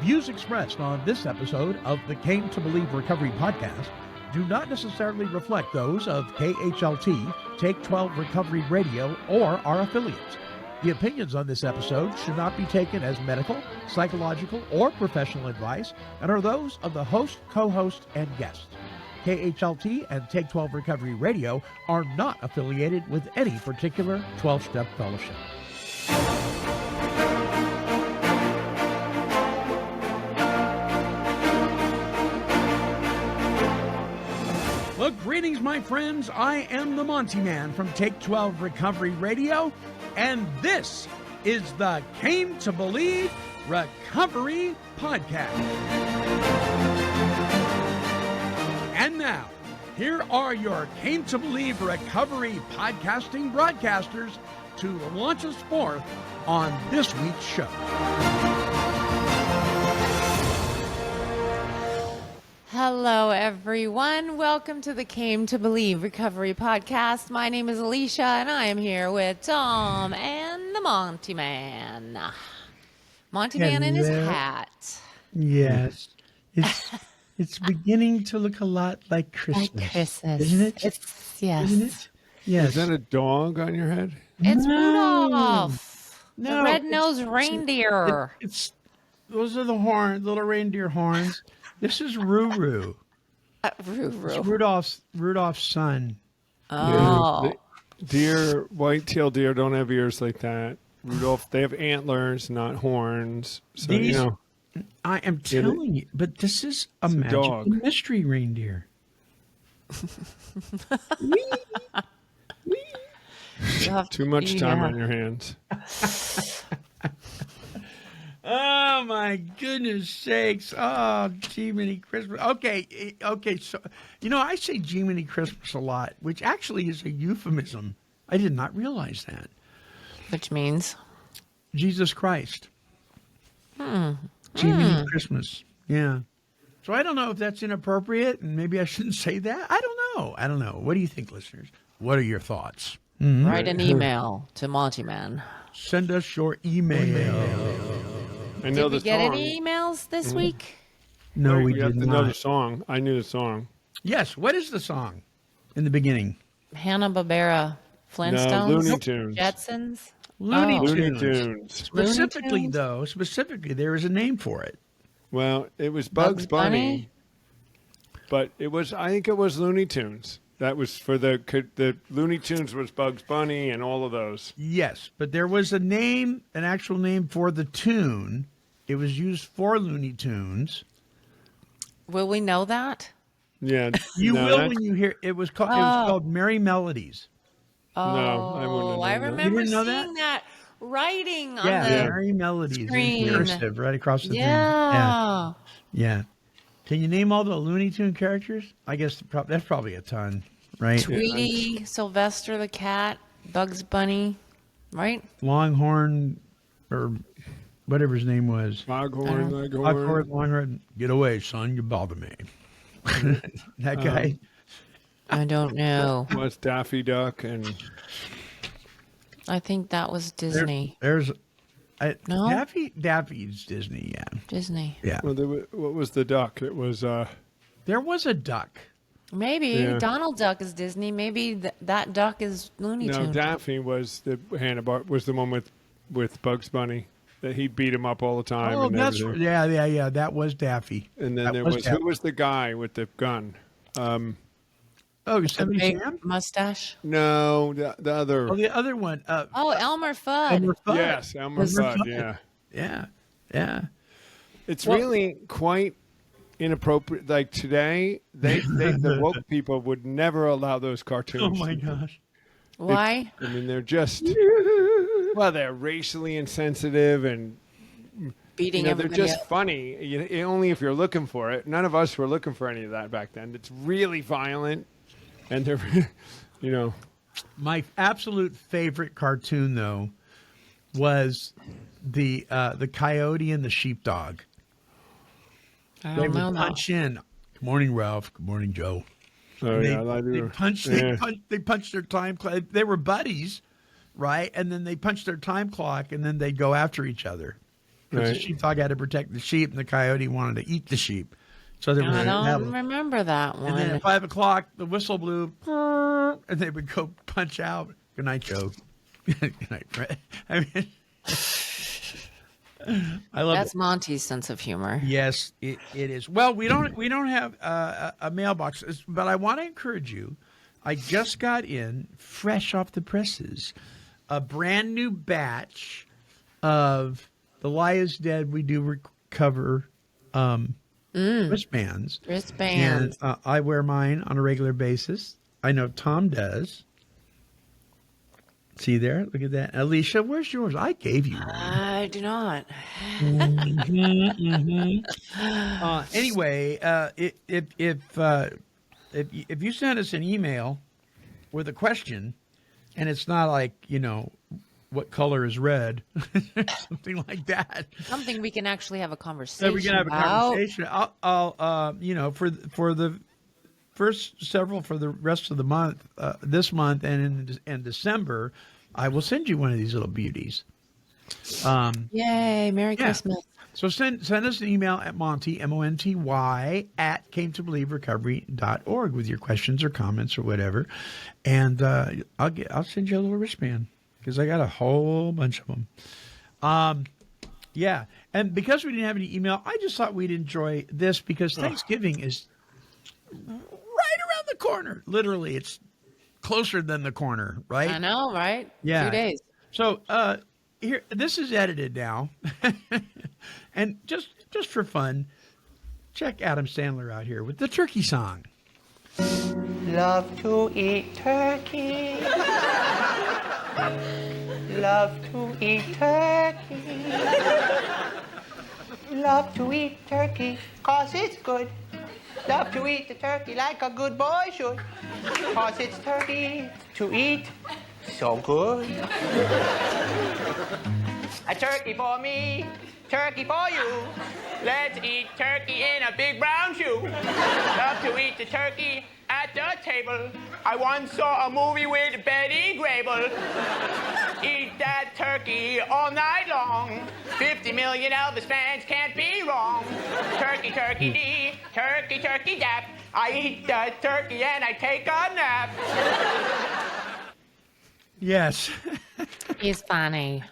views expressed on this episode of the Came to Believe Recovery podcast do not necessarily reflect those of KHLT, Take 12 Recovery Radio, or our affiliates. The opinions on this episode should not be taken as medical, psychological, or professional advice and are those of the host, co-host, and guests. KHLT and Take 12 Recovery Radio are not affiliated with any particular 12-step fellowship. Well, greetings, my friends. I am the Monty Man from Take 12 Recovery Radio, and this is the Came to Believe Recovery Podcast. And now, here are your Came to Believe Recovery podcasting broadcasters to launch us forth on this week's show. Hello, everyone. Welcome to the Came to Believe Recovery Podcast. My name is Alicia, and I am here with Tom and the Monty Man. Monty Man in his hat. Yes. It's beginning to look a lot like Christmas. Like Christmas. Isn't it? Yes. Isn't it? Yes. Is that a dog on your head? It's No. Rudolph. No. The red-nosed reindeer. Those are the little reindeer horns. This is Ruru. It's Rudolph's son. Oh. Deer, white-tailed deer don't have ears like that. Rudolph, they have antlers, not horns. So, These, I am telling you, but this is a magical dog. mystery reindeer. Too much time on your hands. Oh, my goodness sakes. Oh, Jiminy Christmas. Okay. So, I say Jiminy Christmas a lot, which actually is a euphemism. I did not realize that. Which means? Jesus Christ. Jiminy Christmas. Yeah. So I don't know if that's inappropriate, and maybe I shouldn't say that. I don't know. What do you think, listeners? What are your thoughts? Write an email to Monty Man. Send us your email. I know Did we the get song. any emails this week? No, Wait, we have did to know the not. song. I knew the song. Yes. What is the song in the beginning? Hanna-Barbera, Flintstones, No, Looney Tunes. Jetsons. Looney Looney Tunes. Tunes. Specifically, Tunes? there is a name for it. Well, it was Bugs Bunny, but I think it was Looney Tunes. That was for the Looney Tunes was Bugs Bunny and all of those. Yes, but there was an actual name for the tune. It was used for Looney Tunes. Will we know that? Yeah, You no, will that's- when you hear it was called. It was called Merry Melodies. No, I wouldn't have I known that. remember You didn't know seeing that writing on Yeah, the Merry Melodies screen. in cursive right across the thing. Yeah. Yeah. Can you name all the Looney Tune characters? I guess that's probably a ton, right? Tweety, Sylvester the cat, Bugs Bunny, right? Longhorn, or whatever his name was. Foghorn, Longhorn. Get away, son! You bother me. That guy. I don't know. was Daffy Duck and I think that was Disney. There's No? Daffy's Disney. Yeah. Disney. Yeah. well, what was the duck? It was There was a duck. Maybe Yeah. Donald Duck is Disney. Maybe that duck is Looney no Tunes. Daffy was the was the one with Bugs Bunny that he beat him up all the time. Oh, and that's everything. yeah. That was Daffy. And then That there was was Daffy. who was the guy with the gun? Oh, The Yosemite big Sam? mustache. No, the other. Oh, the other one. Oh, Elmer Fudd. Elmer Fudd. Yes, Elmer Fudd. Yeah, Yeah. it's really quite inappropriate. Like today, the woke people would never allow those cartoons. Oh my gosh. Why? I mean, they're just they're racially insensitive and Beating they're everybody just up. funny. Only if you're looking for it. None of us were looking for any of that back then. It's really violent, and they're, My absolute favorite cartoon, though, was the coyote and the sheepdog. I They don't know would that. punch in. Good morning, Ralph. Good morning, Joe. Oh, They, yeah, I do. they punched their time clock. They were buddies, right? And then they punched their time clock, and then they'd go after each other. because the Right. sheepdog had to protect the sheep, and the coyote wanted to eat the sheep. So there was I a don't battle. remember that one. And then at 5 o'clock, the whistle blew, and they would go punch out. Good night, Joe. Good night, Fred. I mean, I love That's it. Monty's sense of humor. Yes, it is. Well, we don't have a mailbox, but I want to encourage you. I just got in, fresh off the presses, a brand new batch of the Lie is Dead. We do recover wristbands. Wristbands. And I wear mine on a regular basis. I know Tom does. See there? Look at that. Alicia, where's yours? I gave you one. I do not. Anyway, if you send us an email with a question, and it's not like, what color is red, something like that. Something we can actually have a conversation So we can have a about. conversation. I'll for the first several for the rest of the month, this month and in December, I will send you one of these little beauties. Yay, Merry Yeah. Christmas. So send us an email at Monty, MONTY, at cametobelieverecovery.org with your questions or comments or whatever. And I'll send you a little wristband because I got a whole bunch of them. Yeah. And because we didn't have any email, I just thought we'd enjoy this because Thanksgiving is right around the corner. Literally, it's closer than the corner, right? I know, right? Yeah. 2 days. So here, this is edited now, and just for fun, check Adam Sandler out here with the turkey song. Love to eat turkey. Love to eat turkey. Love to eat turkey, 'cause it's good. Love to eat the turkey like a good boy should, 'cause it's turkey to eat so good. A turkey for me, turkey for you. Let's eat turkey in a big brown shoe. Love to eat the turkey at the table. I once saw a movie with Betty Grable. Eat that turkey all night long. 50 million Elvis fans can't be wrong. Turkey, turkey dee, turkey, turkey dap. I eat the turkey and I take a nap. Yes. He's funny.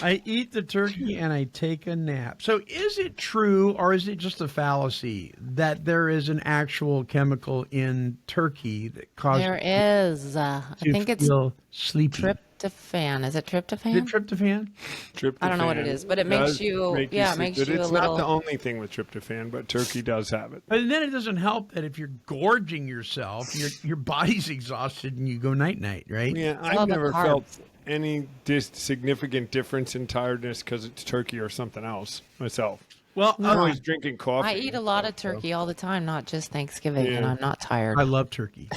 I eat the turkey and I take a nap. So is it true or is it just a fallacy that there is an actual chemical in turkey that causes There is. I you think to it's feel sleepy? tryptophan. Is it tryptophan? Is it tryptophan? Tryptophan I don't know what it is, but it makes does you- make yeah, it sleep, makes but you a it's little- not the only thing with tryptophan, but turkey does have it. But then it doesn't help that if you're gorging yourself, your body's exhausted and you go night-night, right? Yeah, all I've the never carbs. felt any significant difference in tiredness because it's turkey or something else myself. Well, I'm always drinking coffee. I eat a lot of turkey all the time, not just Thanksgiving, and Yeah. I'm not tired. I love turkey.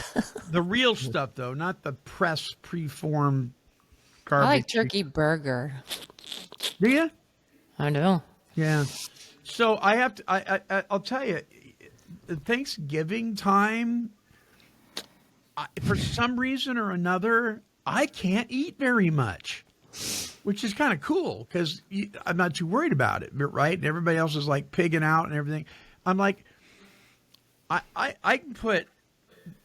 The real stuff, though, not the pressed, preformed garbage. I like turkey burger. Do you? I do. Yeah. So I have to. I'll tell you, the Thanksgiving time. For some reason or another, I can't eat very much, which is kind of cool because I'm not too worried about it, right? And everybody else is like pigging out and everything. I'm like, I can put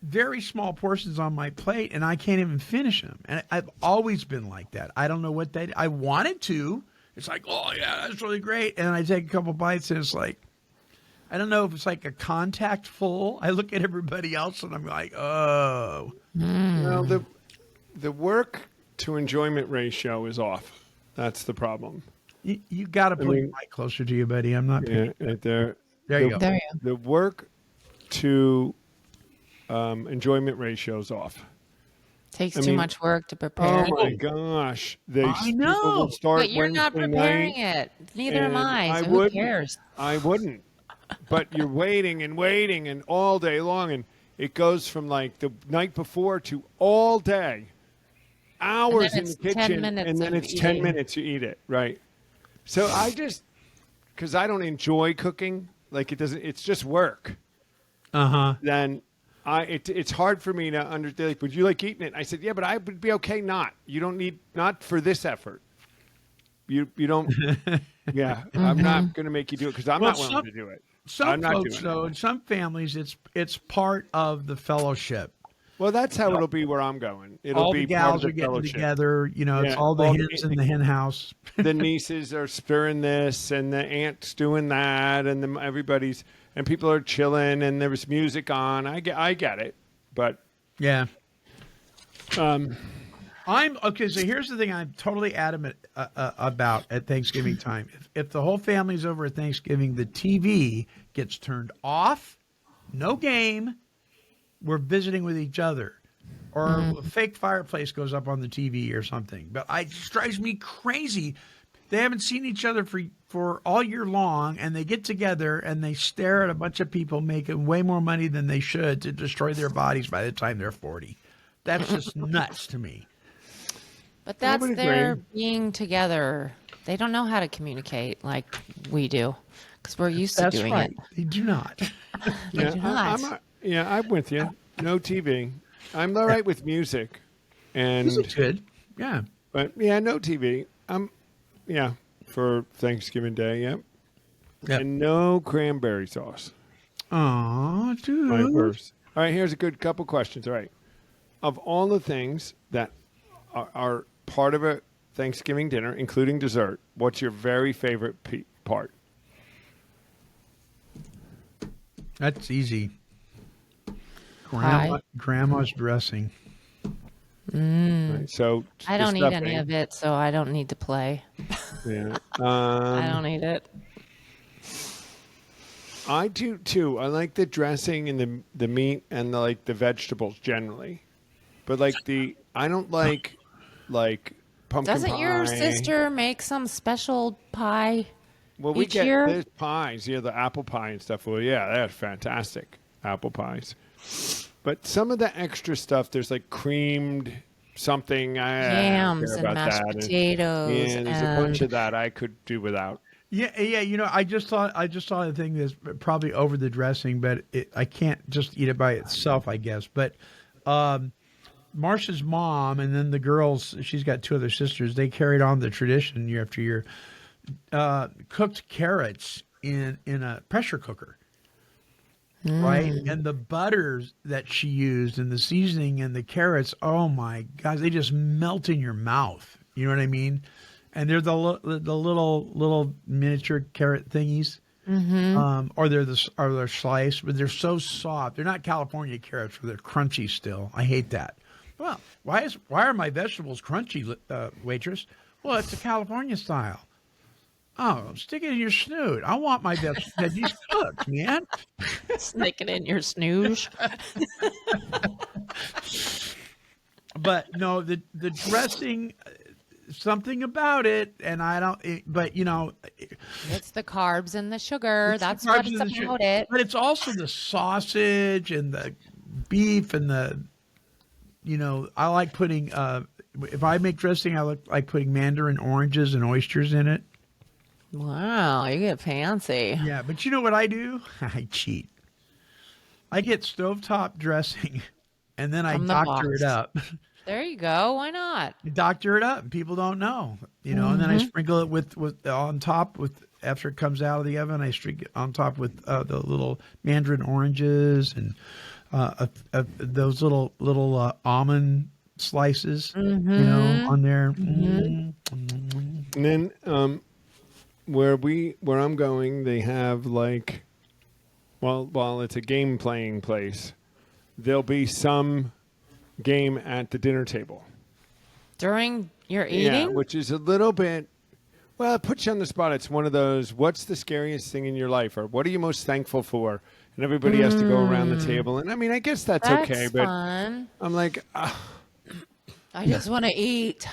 very small portions on my plate and I can't even finish them. And I've always been like that. I don't know what I wanted to. It's like, oh yeah, that's really great. And I take a couple bites and it's like, I don't know if it's like a contact full. I look at everybody else and I'm like, oh. Well, the work to enjoyment ratio is off. That's the problem. You got to put the mic closer to you, buddy. I'm not Yeah, picking. right there. There you go. There you go. The work to enjoyment ratio is off. Takes I too mean- much work to prepare. Oh my gosh! I know. People will start But you're not Wednesday preparing night, it. Neither am and I. I So who wouldn't. cares? I wouldn't. But you're waiting and waiting and all day long, and it goes from like the night before to all day, hours in it's the 10 kitchen, minutes and then of it's 10 eating. minutes you eat it, right? So I just, because I don't enjoy cooking, like it doesn't, it's just work. Then it's hard for me to understand. Like, would you like eating it? I said, yeah, but I would be okay not. You don't need not for this effort. You don't. Yeah, I'm not going to make you do it because I'm not willing to do it. Some I'm not folks, doing though, it. in some families, it's part of the fellowship. Well, that's how it'll be where I'm going. It'll All be the part of gals the are getting fellowship. together. You know, it's Yeah, all the all hens in the hen house. The nieces are stirring this, and the aunt's doing that, and everybody's and people are chilling, and there was music on. I get it, but Yeah. I'm okay. So here's the thing: I'm totally adamant about at Thanksgiving time. If the whole family's over at Thanksgiving, the TV gets turned off. No game. We're visiting with each other, or a fake fireplace goes up on the TV or something. But it just drives me crazy. They haven't seen each other for all year long, and they get together and they stare at a bunch of people making way more money than they should to destroy their bodies by the time they're 40. That's just nuts to me. But that's would their agree. being together. They don't know how to communicate like we do because we're used to That's doing right. it. They do not. They do not. I'm with you. No TV. I'm all right with music, and This is good. Yeah. but yeah, no TV. For Thanksgiving Day. Yep. Yep. And no cranberry sauce. Aw, dude. My verse. All right, here's a good couple questions. All right. Of all the things that are part of a Thanksgiving dinner, including dessert, what's your very favorite part? That's easy. Pie. Grandma's dressing. Right, so I the don't eat any stuffing. of it, so I don't need to play. Yeah. I don't eat it. I do too. I like the dressing and the meat and the vegetables generally, but I don't like pumpkin Doesn't pie. your sister make some special pie? Well, we each get year? there's pies, the apple pie and stuff. Well, yeah, that's fantastic, apple pies. But some of the extra stuff, there's like creamed something. I don't Yams care and about mashed that. potatoes. Yeah, there's a bunch of that I could do without. Yeah, yeah. You know, I just saw the thing that's probably over the dressing, but I can't just eat it by itself, I guess. But Marcia's mom and then the girls, she's got two other sisters. They carried on the tradition year after year. Cooked carrots in a pressure cooker, right? And the butters that she used and the seasoning and the carrots, oh my gosh, they just melt in your mouth. You know what I mean? And they're the little miniature carrot thingies, or they're sliced, but they're so soft. They're not California carrots, where they're crunchy still. I hate that. Well, why are my vegetables crunchy, waitress? Well, it's a California style. Oh, stick it in your snoot. I want my veggies cooked, man. Stick it in your snooze. But no, the dressing, something about it, and I don't. But It's the carbs and the sugar. it's the That's carbs what and it's the sugar. about it. But it's also the sausage and the beef and the. I like putting. If I make dressing, I like putting mandarin oranges and oysters in it. Wow, you get fancy. Yeah, but you know what I do? I cheat. I get stovetop dressing, and then I From the doctor it box. up. There you go. Why not? Doctor it up, and people don't know, and then I sprinkle it with on top with after it comes out of the oven. I sprinkle it on top with the little mandarin oranges and those little almond slices, on there. And then where I'm going, they have while it's a game playing place, there'll be some game at the dinner table. During your Yeah, eating? which is a little bit. Well, it puts you on the spot. It's one of those. What's the scariest thing in your life, or what are you most thankful for? And everybody has to go around the table. And I mean, I guess that's okay, but fun. I'm like, I just want to eat.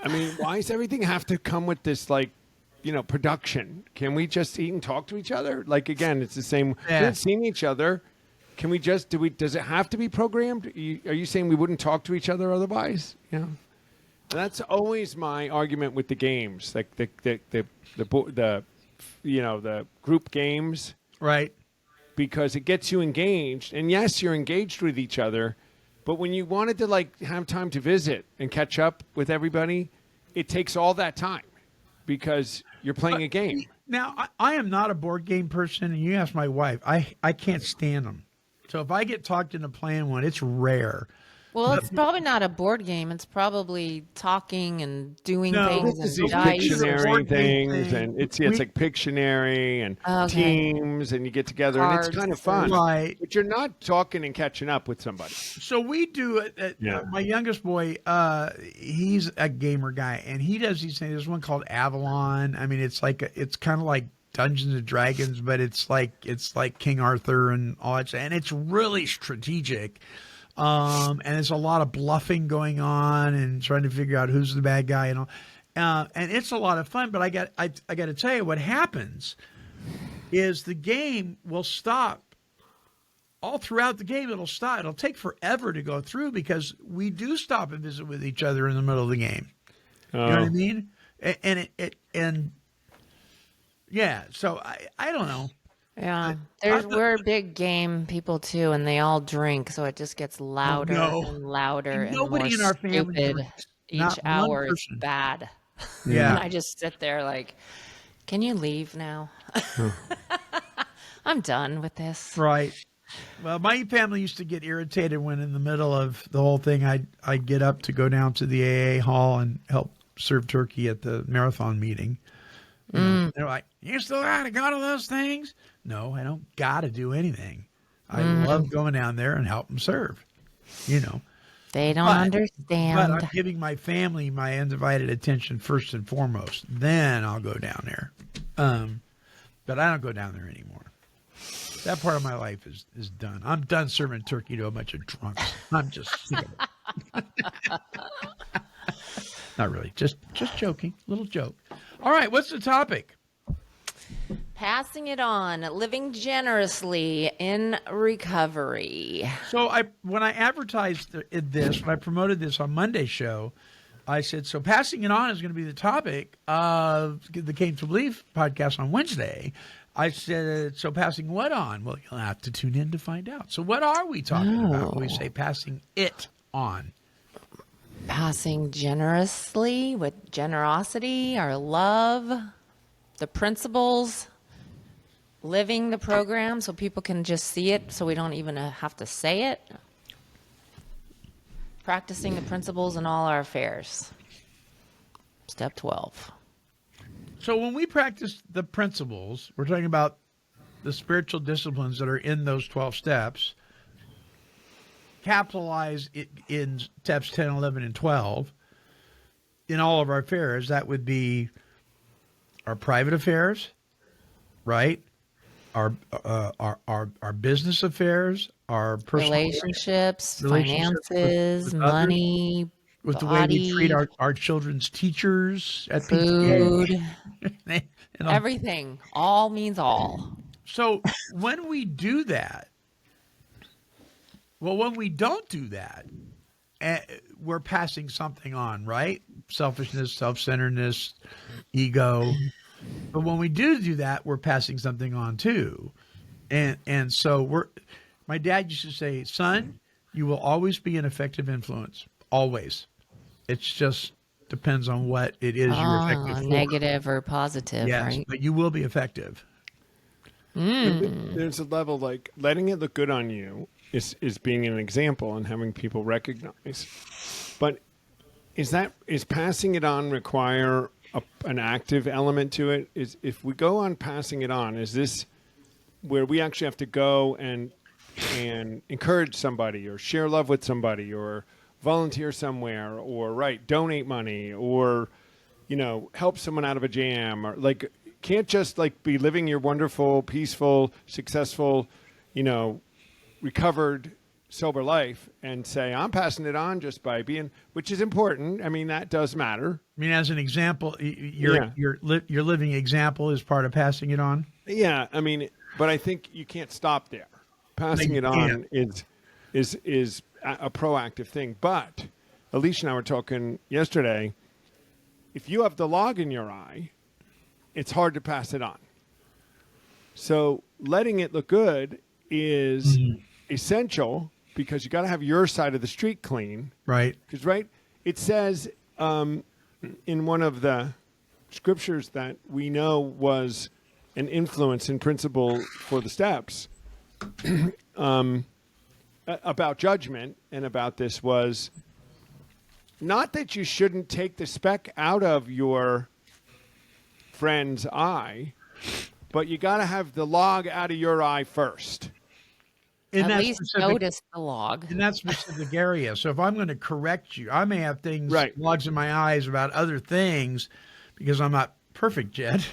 I mean, why does everything have to come with this production? Can we just eat and talk to each other? Like, again, it's the same. We haven't seen each other. Can we just does it have to be programmed? Are you saying we wouldn't talk to each other otherwise? And that's always my argument with the games, like the group games, Right. because it gets you engaged. And yes, you're engaged with each other, but when you wanted to have time to visit and catch up with everybody, it takes all that time. because you're playing a game. Now, I am not a board game person, and you ask my wife, I can't stand them. So if I get talked into playing one, it's rare. Well, it's probably not a board game. It's probably talking and doing things This is and these dice. Pictionary Board game things, thing. and it's like Pictionary and Okay. teams, and you get together, Cards. and it's kind of fun. Right. But you're not talking and catching up with somebody. So we do it. Yeah. My youngest boy, he's a gamer guy, and he does these things. There's one called Avalon. I mean, it's kind of like Dungeons and Dragons, but it's like King Arthur and all that, and it's really strategic. And there's a lot of bluffing going on and trying to figure out who's the bad guy and all. And it's a lot of fun. But I got to tell you, what happens is the game will stop. All throughout the game, it'll stop. It'll take forever to go through because we do stop and visit with each other in the middle of the game. You know what I mean? And yeah. So I don't know. Yeah, we're big game people too, and they all drink, so it just gets louder and louder and Nobody more in our family stupid. drinks. Each Not one hour is person. bad. Yeah. And I just sit there like, can you leave now? I'm done with this. Right. Well, my family used to get irritated when in the middle of the whole thing, I'd get up to go down to the AA hall and help serve turkey at the marathon meeting. You know, they're like, you still got to go to those things? No, I don't got to do anything. I love going down there and help them serve, you know. They don't But understand. I'm giving my family my undivided attention first and foremost. Then I'll go down there. But I don't go down there anymore. That part of my life is done. I'm done serving turkey to a bunch of drunks. I'm just sick of it. Not really. Just joking. Little joke. All right. What's the topic? Passing it on, living generously in recovery. So when I advertised this, when I promoted this on Monday's show, I said, so passing it on is going to be the topic of the Came to Believe podcast on Wednesday. I said, so passing what on? Well, you'll have to tune in to find out. So what are we talking about when we say passing it on? Passing generously with generosity, our love, the principles, living the program so people can just see it so we don't even have to say it. Practicing the principles in all our affairs. Step 12. So when we practice the principles, we're talking about the spiritual disciplines that are in those 12 steps, capitalize it in steps 10, 11, and 12 in all of our affairs. That would be our private affairs, right? Our business affairs, our personal Relationships, relationships finances, with others, money, with the way body, we treat our children's teachers at food, PTA. And everything. All means all. So when we do that, well, when we don't do that, we're passing something on, right? Selfishness, self-centeredness, ego. But when we do that, we're passing something on too. And so my dad used to say, son, you will always be an effective influence. Always. It's just depends on what it is you're effective for. Negative or positive, Yes, right? but you will be effective. There's a level like letting it look good on you is being an example and having people recognize. But is passing it on require an active element to it? Is if we go on passing it on, is this where we actually have to go and encourage somebody or share love with somebody or volunteer somewhere or donate money or help someone out of a jam or can't just be living your wonderful, peaceful, successful, recovered, sober life and say, I'm passing it on just by being, which is important. I mean, that does matter. I mean, as an example, your living example is part of passing it on. Yeah. I mean, but I think you can't stop there. Passing it on is a proactive thing. But Alicia and I were talking yesterday. If you have the log in your eye, it's hard to pass it on. So letting it look good is essential because you got to have your side of the street clean. Right. Because, it says in one of the scriptures that we know was an influence in principle for the steps about judgment and about this was not that you shouldn't take the speck out of your friend's eye, but you got to have the log out of your eye first. In At that least specific- notice the log. in that specific area. So if I'm going to correct you, I may have things, Right. logs in my eyes about other things because I'm not perfect yet.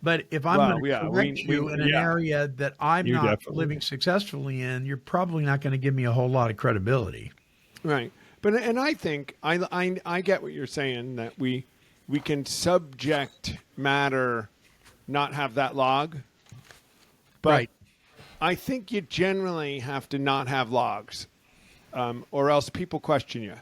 But if I'm going to correct you in an area that I'm You not definitely. living successfully in, you're probably not going to give me a whole lot of credibility. Right. And I think I get what you're saying, that we can subject matter not have that log. But Right. I think you generally have to not have logs, or else people question you.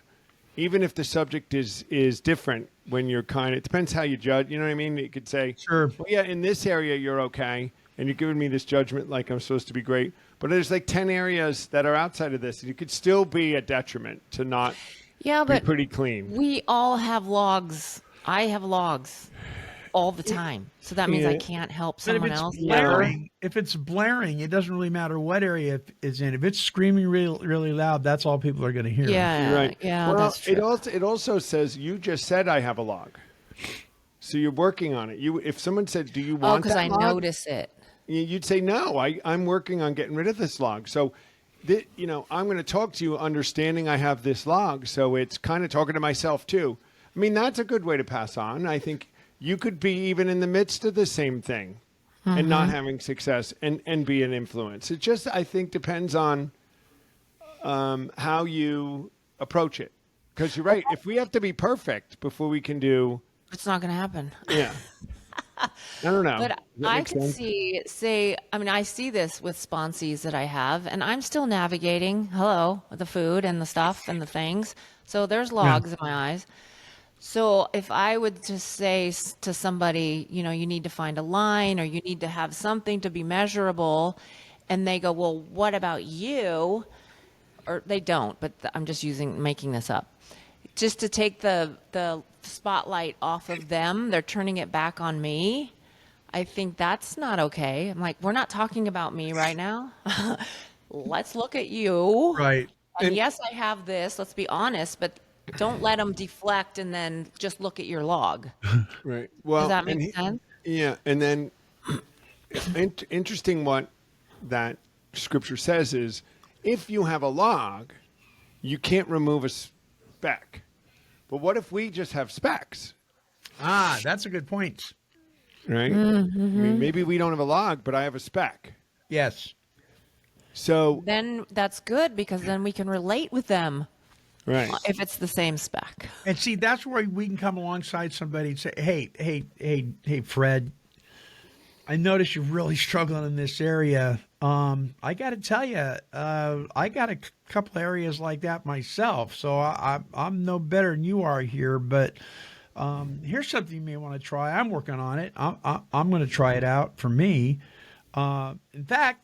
Even if the subject is different, when you're it depends how you judge. You know what I mean? You could say, Sure. well, yeah, in this area you're okay, and you're giving me this judgment like I'm supposed to be great. But there's like 10 areas that are outside of this, and you could still be a detriment to not Yeah, be but pretty clean. we all have logs. I have logs all the time. So that means I Yeah. can't help But if someone it's else. blaring, it doesn't really matter what area it's in. If it's screaming really loud, that's all people are going to hear. Yeah, Right. yeah, Well, that's true. It also says you just said I have a log, so you're working on it. If someone said, "Do you Oh, want because that I log?" notice it. You'd say, "No, I'm working on getting rid of this log." So, I'm going to talk to you, understanding I have this log. So it's kind of talking to myself too. I mean, that's a good way to pass on. I think you could be even in the midst of the same thing and not having success and be an influence. It just, I think, depends on how you approach it. Because you're right. If we have to be perfect before we can do, It's not going to happen. yeah. I don't know. But Does that I make can sense? I see this with sponsees that I have, and I'm still navigating, the food and the stuff and the things. So there's logs in my eyes. So if I would just say to somebody, you need to find a line or you need to have something to be measurable, and they go, well, what about you? Or they don't, but I'm just making this up. Just to take the spotlight off of them, they're turning it back on me. I think that's not okay. I'm like, we're not talking about me right now. Let's look at you. Right. And yes, I have this. Let's be honest, but don't let them deflect and then just look at your log. Right. Well, Does that make sense? Yeah, and then interesting what that scripture says is, if you have a log, you can't remove a speck. But what if we just have specks? Ah, that's a good point. Right? I mean, maybe we don't have a log, but I have a speck. Yes. So, Then that's good because then we can relate with them right. if it's the same spec. And see, that's where we can come alongside somebody and say, hey, Fred, I notice you're really struggling in this area. I got to tell you, I got a couple areas like that myself. So I'm no better than you are here, but here's something you may want to try. I'm working on it. I'm going to try it out for me. In fact,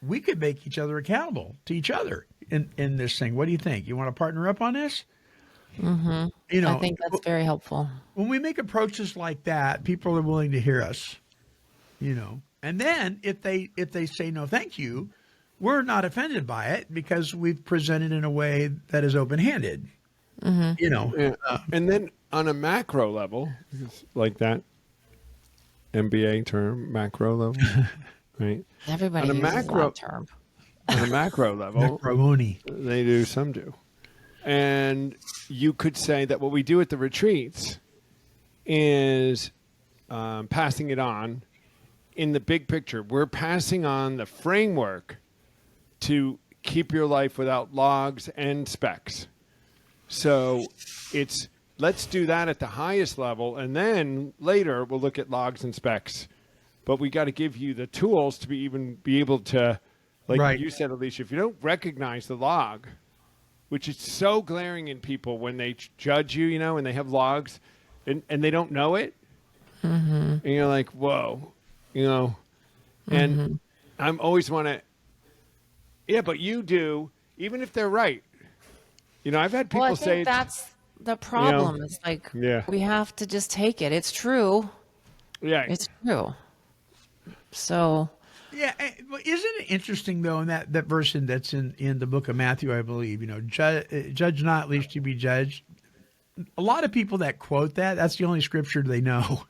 we could make each other accountable to each other in this thing. What do you think? You want to partner up on this? Mm-hmm. I think that's very helpful. When we make approaches like that, people are willing to hear us. And then if they say no, thank you, we're not offended by it because we've presented in a way that is open-handed. Yeah. And then on a macro level, like that MBA term, macro level, right? Everybody On a uses macro- that term. On a macro level, Macaroni. they do, some do. And you could say that what we do at the retreats is passing it on in the big picture. We're passing on the framework to keep your life without logs and specs. So it's, let's do that at the highest level, and then later we'll look at logs and specs. But we got to give you the tools to be able to, like Right. you said, Alicia, if you don't recognize the log, which is so glaring in people when they judge you, and they have logs and they don't know it. And you're like, whoa, and I'm always want to, yeah, but you do, even if they're right. I've had people Well, I say think that's the problem. It's like we have to just take it. It's true. Yeah. It's true. So. Yeah, isn't it interesting though in that verse that's in the book of Matthew, I believe, judge not lest you be judged. A lot of people that quote that's the only scripture they know.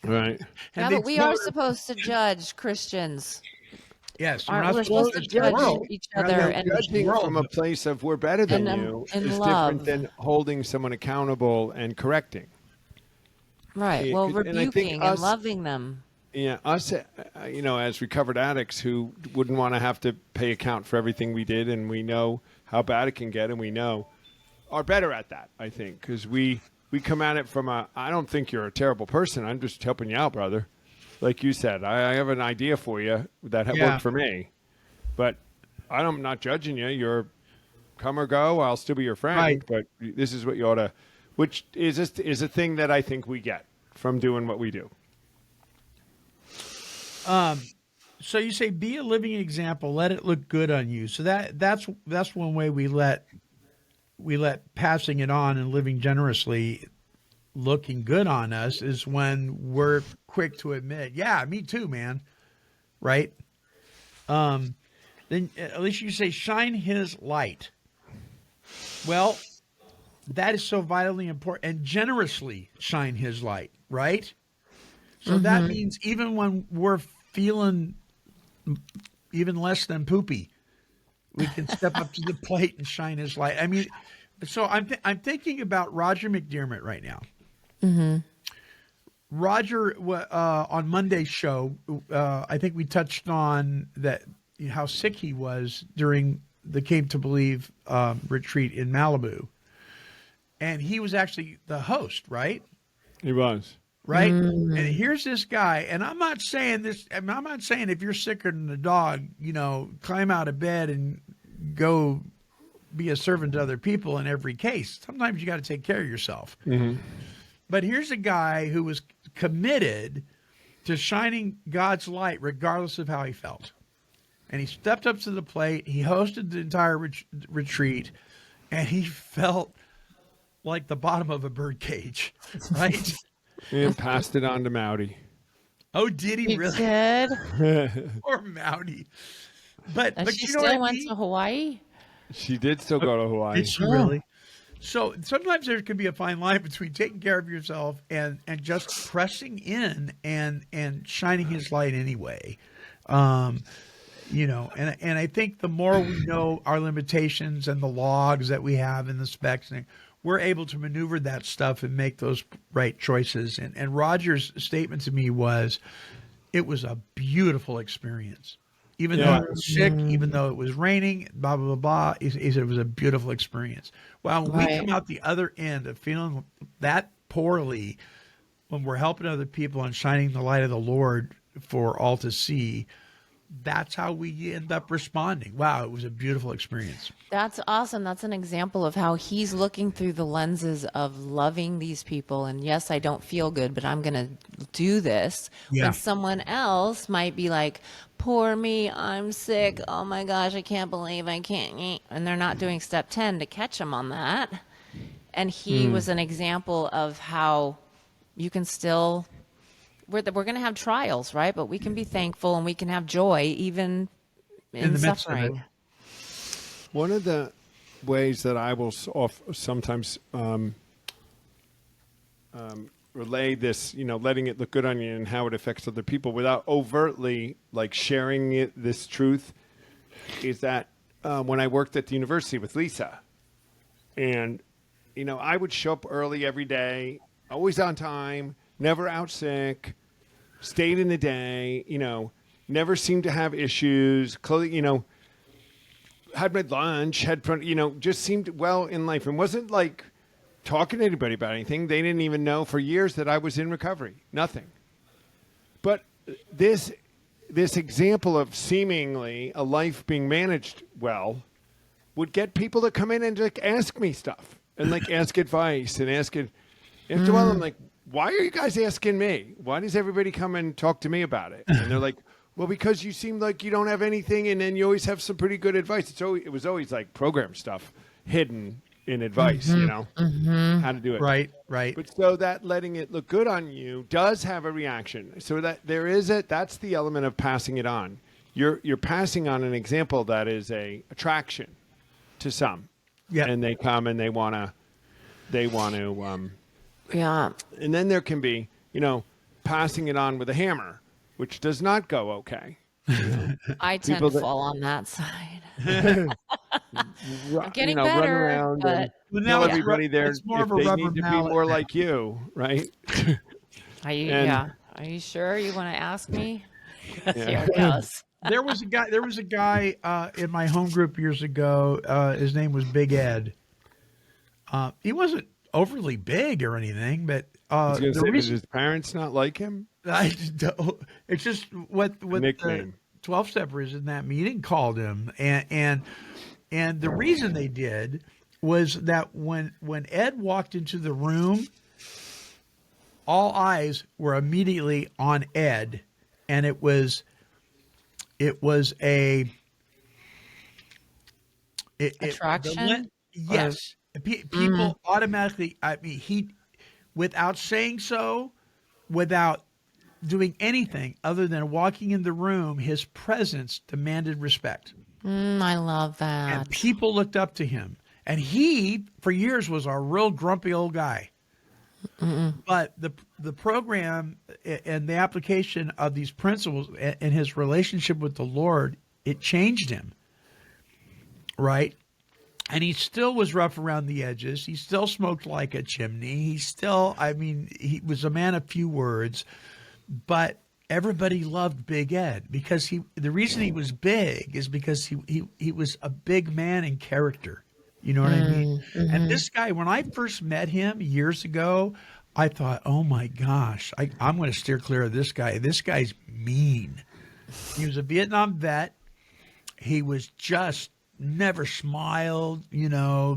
Right. Yeah, but we are supposed to judge Christians. Yes, we're supposed to judge each other and judging from a place of we're better than you is different than holding someone accountable and correcting. Right. Well, rebuking and loving them. Yeah, us, as recovered addicts who wouldn't want to have to pay account for everything we did, and we know how bad it can get, and we know are better at that, I think, because we come at it from I don't think you're a terrible person. I'm just helping you out, brother. Like you said, I have an idea for you that worked for me, but I'm not judging you. You're come or go. I'll still be your friend, right. But this is what you ought to, which is a thing that I think we get from doing what we do. So you say be a living example, let it look good on you. So that's one way we let passing it on and living generously looking good on us is when we're quick to admit, yeah, me too, man. Right? Then at least you say shine his light. Well, that is so vitally important, and generously shine his light, right? So that means even when we're feeling even less than poopy, we can step up to the plate and shine his light. I mean, so I'm thinking about Roger McDermott right now. Mm-hmm. Roger, on Monday's show, I think we touched on that how sick he was during the Came to Believe retreat in Malibu, and he was actually the host, right? He was. Right. And here's this guy. And I'm not saying this. I'm not saying if you're sicker than a dog, climb out of bed and go be a servant to other people in every case. Sometimes you got to take care of yourself. Mm-hmm. But here's a guy who was committed to shining God's light regardless of how he felt. And he stepped up to the plate. He hosted the entire retreat, and he felt like the bottom of a bird cage, right? And passed it on to Mowdy. Oh, did he really? Did. Poor Mowdy. But she you know still went to Hawaii? She did still go to Hawaii. Did she really? So sometimes there can be a fine line between taking care of yourself and just pressing in and shining his light anyway. And I think the more we know our limitations and the logs that we have and the specs, and we're able to maneuver that stuff and make those right choices. And Roger's statement to me was, it was a beautiful experience. Even though I was sick, even though it was raining, blah, blah, blah, blah, he said it was a beautiful experience. Well, when we come out the other end of feeling that poorly, when we're helping other people and shining the light of the Lord for all to see, that's how we end up responding. Wow, it was a beautiful experience. That's awesome. That's an example of how he's looking through the lenses of loving these people. And yes, I don't feel good, but I'm going to do this. Yeah. When someone else might be like, poor me, I'm sick. Oh my gosh, I can't believe I can't eat. And they're not doing step 10 to catch him on that. And he was an example of how you can still... We're going to have trials, right? But we can be thankful and we can have joy even in suffering. One of the ways that I will sometimes relay this, letting it look good on you and how it affects other people without overtly sharing this truth is that when I worked at the university with Lisa, and I would show up early every day, always on time, never out sick, stayed in the day, never seemed to have issues, had my lunch, just seemed well in life and wasn't talking to anybody about anything. They didn't even know for years that I was in recovery. Nothing. But this example of seemingly a life being managed well would get people to come in and ask me stuff and ask advice and ask it. After a while, I'm like, why are you guys asking me? Why does everybody come and talk to me about it? And they're like, well, because you seem like you don't have anything, and then you always have some pretty good advice. It was always program stuff hidden in advice, how to do it. Right, right. But so that letting it look good on you does have a reaction. So that that's the element of passing it on. You're passing on an example that is a attraction to some. Yeah. And they come and they want to Yeah. and then there can be, passing it on with a hammer, which does not go okay. I tend to fall on that side. I'm getting run better, around but and Well, tell now everybody there it's more if of a they rubber need to be mallet more now. like you, right? are you? And- Are you sure you want to ask me? Yeah. Here it goes. There was a guy in my home group years ago. His name was Big Ed. He wasn't overly big or anything, but I was going to the say, did reason his parents not like him? I just don't, it's just what the Nickname. 12-steppers in that meeting called him, and the reason they did was that when Ed walked into the room, all eyes were immediately on Ed, and it was a Attraction? yes. People automatically. I mean, he, without saying so, without doing anything other than walking in the room, his presence demanded respect, I love and that. people looked up to him. And he, for years, was a real grumpy old guy. But the program and the application of these principles and his relationship with the Lord, it changed him, right? And he still was rough around the edges. He still smoked like a chimney. He still, he was a man of few words. But everybody loved Big Ed because the reason he was big is because he was a big man in character. You know what I mean? And this guy, when I first met him years ago, I thought, oh my gosh, I'm going to steer clear of this guy. This guy's mean. He was a Vietnam vet. He was just never smiled,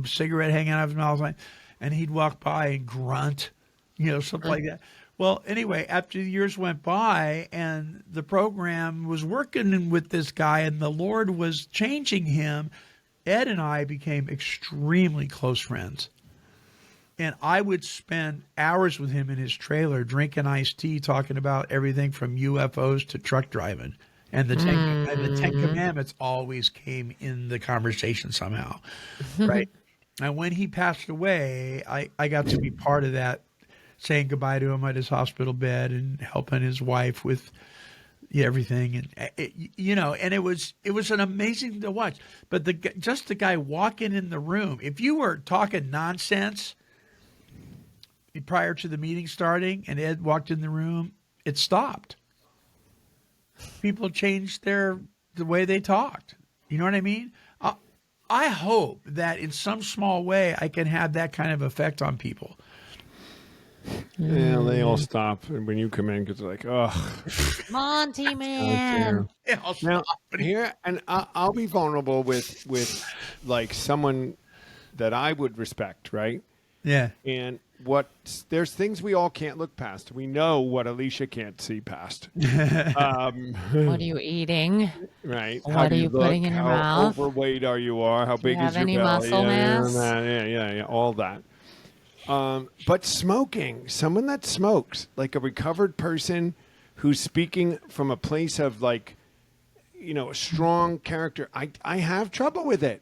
cigarette hanging out of his mouth. And he'd walk by and grunt, something like that. Well, anyway, after the years went by and the program was working with this guy and the Lord was changing him, Ed and I became extremely close friends. And I would spend hours with him in his trailer drinking iced tea, talking about everything from UFOs to truck driving. And the Ten Commandments always came in the conversation somehow, right? And when he passed away, I got to be part of that, saying goodbye to him at his hospital bed and helping his wife with everything, and and it was an amazing to watch. But just the guy walking in the room, if you were talking nonsense prior to the meeting starting, and Ed walked in the room, it stopped. People changed the way they talked. You know what I mean? I hope that in some small way I can have that kind of effect on people. Yeah, they all stop when you come in because they're like, oh, Monty man. now here, and I'll be vulnerable with like someone that I would respect, right? Yeah. And there's things we all can't look past. We know what Alicia can't see past. What are you eating? Right. What How are do you putting in your how mouth? overweight are you? How big have is your any belly? muscle mass? Yeah, all that. But smoking, someone that smokes, like a recovered person who's speaking from a place of like, a strong character, I have trouble with it.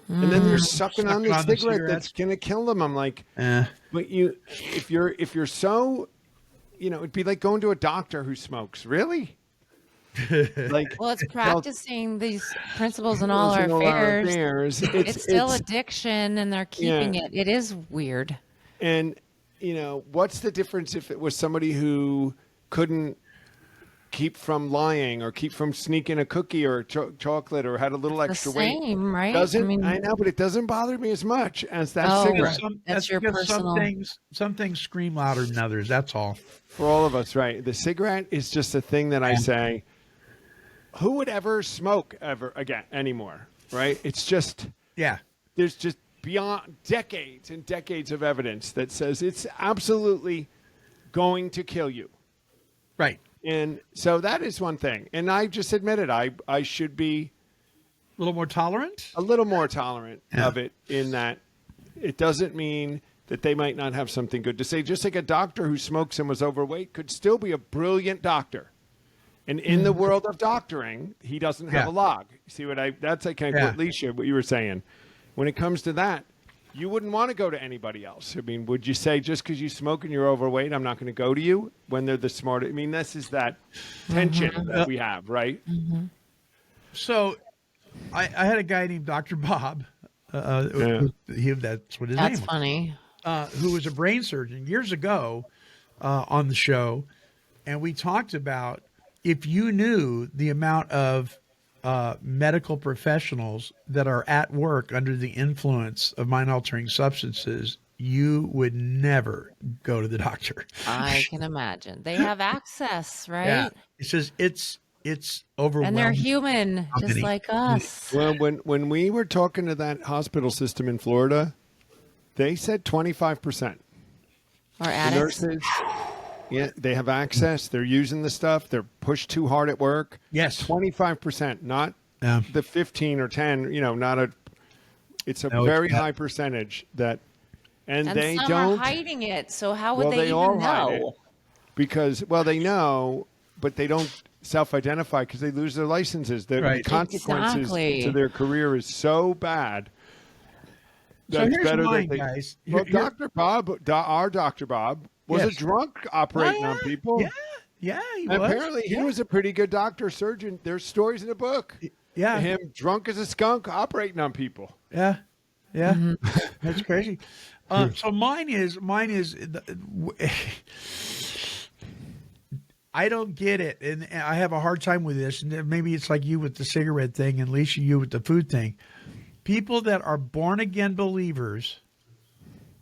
And then they're sucking on the cigarette that's going to kill them. I'm like, but if you're so, it'd be like going to a doctor who smokes. Really? Like, Well, it's practicing these principles in all our affairs. It's still addiction, and they're keeping it. It is weird. And, what's the difference if it was somebody who couldn't keep from lying or keep from sneaking a cookie or chocolate or had a little extra weight? Same, right? I know, but it doesn't bother me as much as that cigarette. That's your personal. Some things scream louder than others. That's all. For all of us, right? The cigarette is just a thing that I say, who would ever smoke ever again anymore, right? It's just, there's just beyond decades and decades of evidence that says it's absolutely going to kill you. Right. And so that is one thing. And I just admitted I should be A little more tolerant? a little more tolerant of it in that it doesn't mean that they might not have something good to say. Just like a doctor who smokes and was overweight could still be a brilliant doctor. And in the world of doctoring, he doesn't have a log. See that's like kind of Alicia, what you were saying. When it comes to that, you wouldn't want to go to anybody else. I mean, would you say just because you smoke and you're overweight, I'm not going to go to you when they're the smart? I mean, this is that tension that we have, right? Mm-hmm. So I had a guy named Dr. Bob. That's what his name was. That's funny. Who was a brain surgeon years ago on the show. And we talked about if you knew the amount of medical professionals that are at work under the influence of mind-altering substances, you would never go to the doctor. I can imagine. They have access, right? Yeah. He says it's overwhelming. And they're human, just like us. Well, when we were talking to that hospital system in Florida, they said 25%. Or addicts. Nurses, yeah, they have access. They're using the stuff. They're pushed too hard at work. Yes. 25%, not the 15 or 10, it's a very high percentage that, and they some don't. are hiding it. So how would they all even hide it know? because, they know, but they don't self-identify because they lose their licenses. The consequences to their career is so bad. So here's mine, guys. Dr. Bob, our Dr. Bob, was a drunk operating on people. Yeah, he was. Apparently, he was a pretty good doctor, surgeon. There's stories in the book. Yeah. Him drunk as a skunk operating on people. Yeah. That's crazy. So mine is I don't get it. And I have a hard time with this. And maybe it's like you with the cigarette thing and Alicia, you with the food thing. People that are born again believers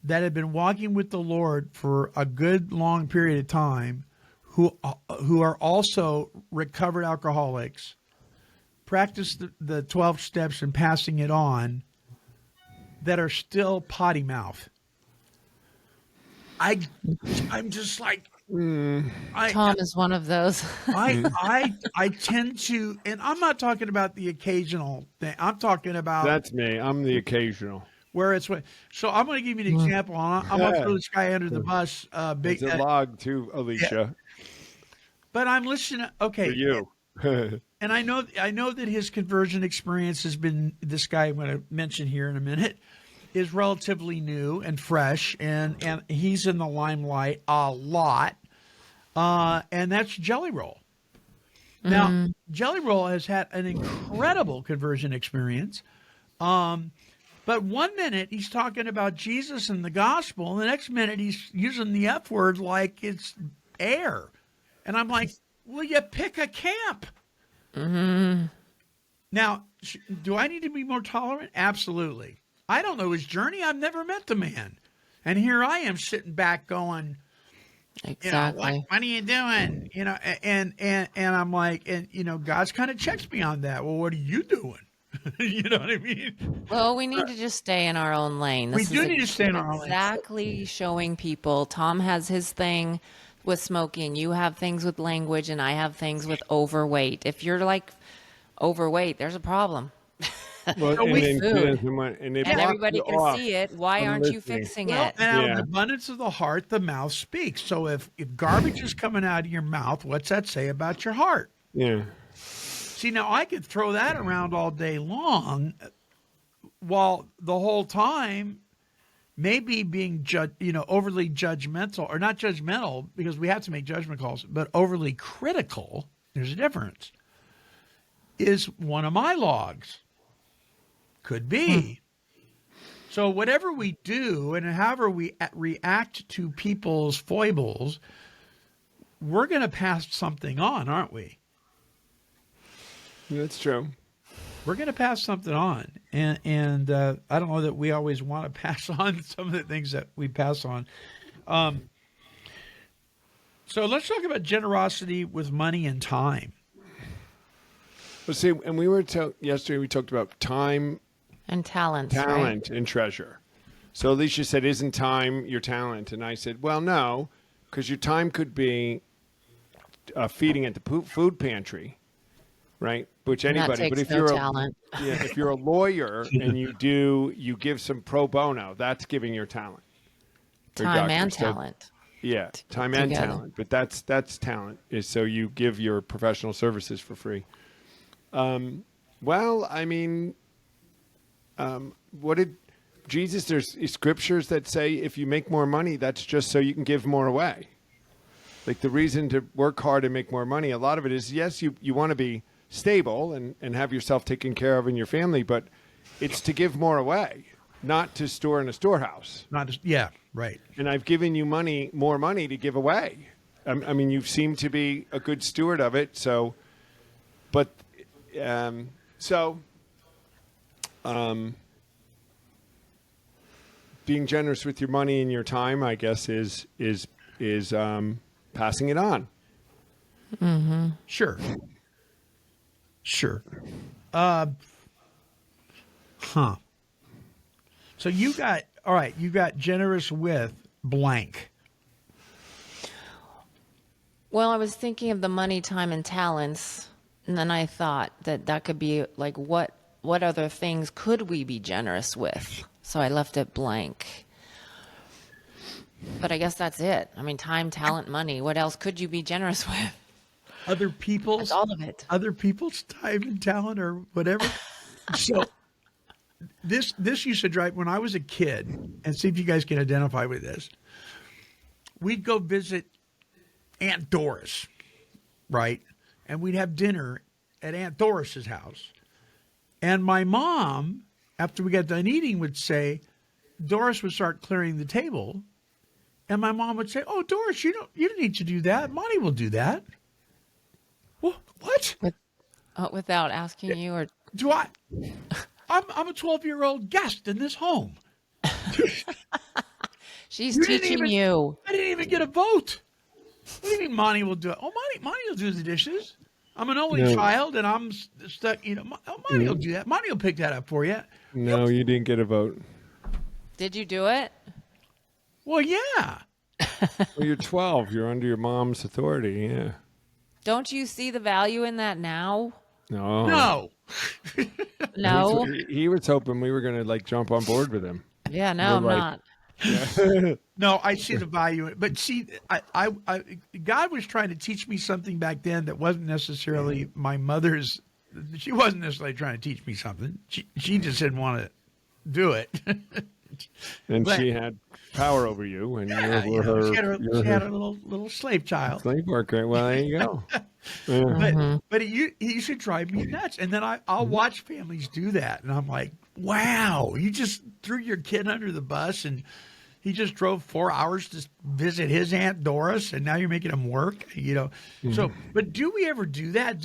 that have been walking with the Lord for a good long period of time, who are also recovered alcoholics, practice the 12 steps and passing it on, that are still potty mouth. I'm just like, Tom is one of those. I tend to, and I'm not talking about the occasional thing. I'm talking about that's me. I'm the occasional. Where it's so I'm going to give you an example. I'm going to throw this guy under the bus. It's a log too, Alicia. Yeah. But I'm listening. Okay, for you. And I know that his conversion experience has been, this guy I'm going to mention here in a minute, is relatively new and fresh, and he's in the limelight a lot. And that's Jelly Roll. Now, Jelly Roll has had an incredible conversion experience. But one minute he's talking about Jesus and the gospel, and the next minute he's using the F word like it's air. And I'm like, will you pick a camp? Mm-hmm. Now, do I need to be more tolerant? Absolutely. I don't know his journey. I've never met the man. And here I am sitting back going, exactly. What are you doing? And I'm like, and God's kind of checks me on that. Well, what are you doing? You know what I mean? Well, we need to just stay in our own lane. We do need to stay in our own lane. Exactly, showing people. Tom has his thing with smoking. You have things with language, and I have things with overweight. If you're like overweight, there's a problem. Well, and everybody can see it. Why aren't you fixing it? And out of the abundance of the heart, the mouth speaks. So if garbage is coming out of your mouth, what's that say about your heart? Yeah. See, now I could throw that around all day long, while the whole time maybe being overly judgmental, or not judgmental, because we have to make judgment calls, but overly critical. There's a difference. Is one of my logs. Could be. So whatever we do and however we react to people's foibles, we're going to pass something on, aren't we? That's true. We're going to pass something on. And I don't know that we always want to pass on some of the things that we pass on. So let's talk about generosity with money and time. Well, see, and we were yesterday, we talked about time and talent, right? And treasure. So Alicia said, isn't time your talent? And I said, well, no, because your time could be feeding at the food pantry. right? Which And that anybody. But takes if no you're talent. if you're a lawyer and you give some pro bono, that's giving your talent. Or Time doctor. and So, talent. yeah, time and together. talent. But that's talent. Is so you give your professional services for free. Well, I mean, what did Jesus? There's scriptures that say if you make more money, that's just so you can give more away. Like the reason to work hard and make more money, a lot of it is, yes, you want to be stable and have yourself taken care of and your family, but it's to give more away, not to store in a storehouse. Not just, yeah, right. And I've given you more money to give away. I mean, you seem to be a good steward of it. So, but, being generous with your money and your time, I guess, is passing it on. Mm-hmm. Sure. So you got generous with blank. Well, I was thinking of the money, time, and talents, and then I thought that could be like what other things could we be generous with? So I left it blank. But I guess that's it. I mean, time, talent, money. What else could you be generous with? Other people's That's all of it. Other people's time and talent or whatever. So this used to drive when I was a kid, and see if you guys can identify with this. We'd go visit Aunt Doris, right? And we'd have dinner at Aunt Doris's house. And my mom, after we got done eating, would say, Doris would start clearing the table. And my mom would say, "Oh, Doris, you don't need to do that. Monty will do that." Well, what? Without asking you, or Do I? I'm a 12-year-old guest in this home. she's You didn't teaching even- you. I didn't even get a vote. What do you mean Monty will do it? Oh, Monty will do the dishes. I'm an only child, and I'm stuck. Monty will do that. Monty will pick that up for you. No, you didn't get a vote. Did you do it? Well, yeah. Well, you're 12. You're under your mom's authority. Yeah. Don't you see the value in that now? No. No. No. He was hoping we were going to like jump on board with him. Yeah, no, I'm We're not. No, I see the value in it. But see, I God was trying to teach me something back then that wasn't necessarily my mother's. She wasn't necessarily trying to teach me something. She just didn't want to do it. And But- she had power over you, and Yeah, you were her. she had a little slave child. slave worker. Well, there you go. Yeah. But he used to drive me nuts. And then I'll watch families do that. And I'm like, wow, you just threw your kid under the bus and he just drove 4 hours to visit his Aunt Doris and now you're making him work, So, but do we ever do that?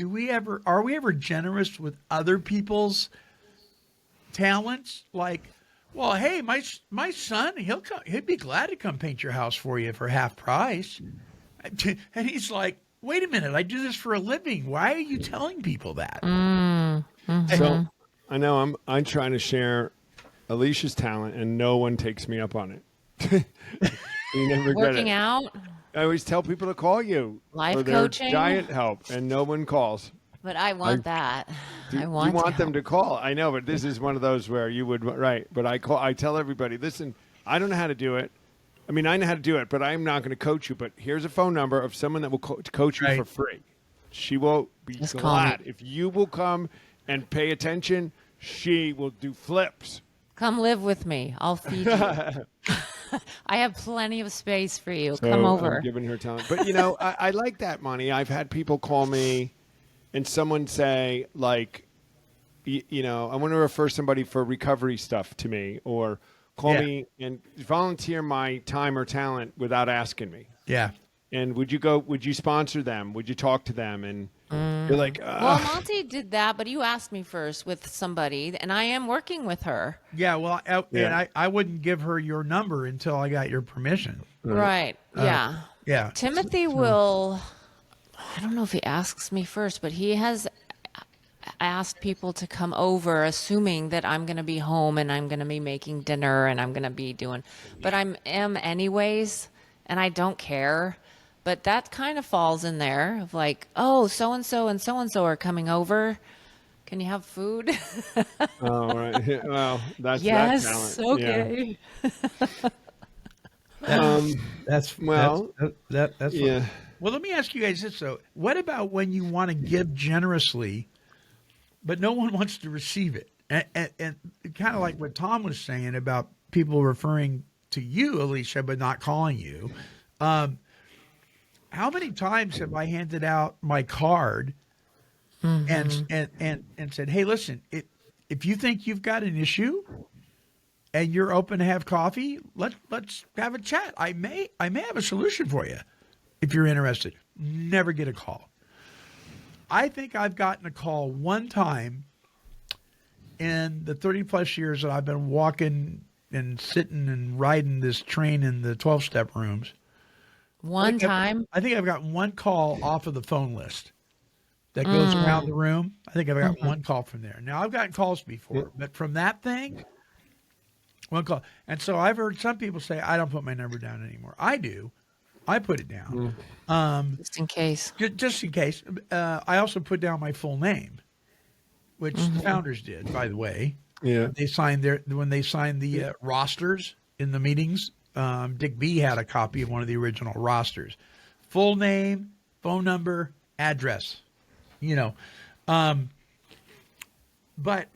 Are we ever generous with other people's talents? Like, well, hey, my son, he'd be glad to come paint your house for you for half price. And he's like, wait a minute, I do this for a living. Why are you telling people that? So I know I'm trying to share Alicia's talent, and no one takes me up on it. You never get Working it. out, I always tell people to call you Life for their coaching? diet help, and no one calls. but I want that. I You want want them help. to call. I know, but this is one of those where you would right. But I tell everybody, listen, I don't know how to do it. I mean, I know how to do it, but I'm not going to coach you. But here's a phone number of someone that will coach you Right. for free. She will be Just call glad me. if you will come and pay attention. She will do flips. Come live with me. I'll feed you. I have plenty of space for you. So Come over. I'm giving her talent. But, I like that, Monty. I've had people call me and someone say, like, I want to refer somebody for recovery stuff to me or call me and volunteer my time or talent without asking me. Yeah. And would you sponsor them? Would you talk to them? And you're like, Well, Monty did that, but you asked me first with somebody, and I am working with her. Yeah, well, and Yeah. I wouldn't give her your number until I got your permission. Right. Yeah. Yeah. Timothy will, I don't know if he asks me first, but he has asked people to come over, assuming that I'm going to be home and I'm going to be making dinner and I'm going to be doing, but I am anyways, and I don't care. But that kind of falls in there of like, oh, so-and-so and so-and-so are coming over. Can you have food? Oh, right. Yeah, well, that's Yes, that talent. okay. That's Well, that's yeah. Well, let me ask you guys this though: what about when you want to give generously, but no one wants to receive it? And kind of like what Tom was saying about people referring to you, Alicia, but not calling you. How many times have I handed out my card and said, "Hey, listen, if you think you've got an issue and you're open to have coffee, let's have a chat. I may have a solution for you if you're interested." Never get a call. I think I've gotten a call one time in the 30 plus years that I've been walking and sitting and riding this train in the 12-step rooms. One time? I think I've got one call off of the phone list that goes around the room. I think I've got one call from there. Now, I've gotten calls before, but from that thing, one call. And so I've heard some people say, I don't put my number down anymore. I do. I put it down. Just in case. Just in case. I also put down my full name, which the founders did, by the way. Yeah. When they signed the rosters in the meetings, Dick B had a copy of one of the original rosters. Full name, phone number, address, but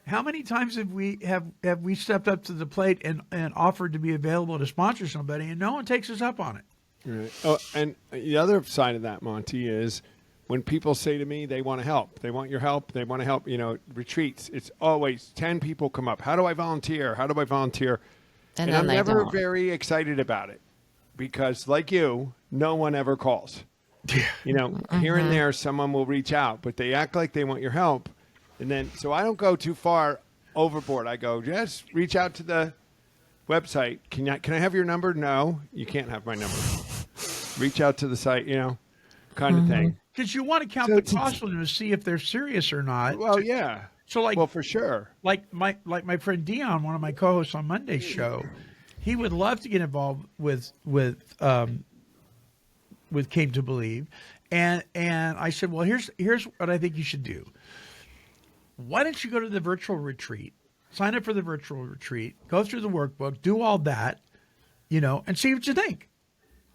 how many times have we stepped up to the plate and offered to be available to sponsor somebody and no one takes us up on it? Right. Oh, and the other side of that, Monty, is when people say to me they want to help, they want your help, they want to help, retreats, it's always 10 people come up. How do I volunteer? How do I volunteer? And I'm never very excited about it because, like you, no one ever calls. Here and there, someone will reach out, but they act like they want your help. And then, so I don't go too far overboard. I go, just reach out to the website. Can I have your number? No, you can't have my number. Reach out to the site, kind of thing. Because you want to count the cost on them to see if they're serious or not. Well, yeah. So well, for sure. Like my friend Dion, one of my co-hosts on Monday's show, he would love to get involved with Came to Believe, and I said, well, here's what I think you should do. Why don't you go to the virtual retreat, sign up for the virtual retreat, go through the workbook, do all that, and see what you think.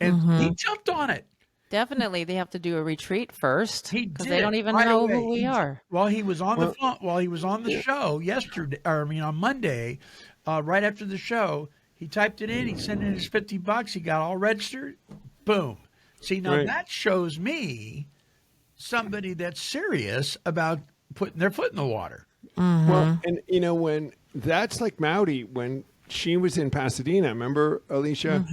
And he jumped on it. Definitely, they have to do a retreat first because they did, don't even right know away. who we are. While he was on the phone, while he was on the show on Monday, right after the show, he typed it in. He sent in his $50. He got all registered. Boom. See, now that shows me somebody that's serious about putting their foot in the water. Well, and when that's like Mowdy when she was in Pasadena. Remember, Alicia?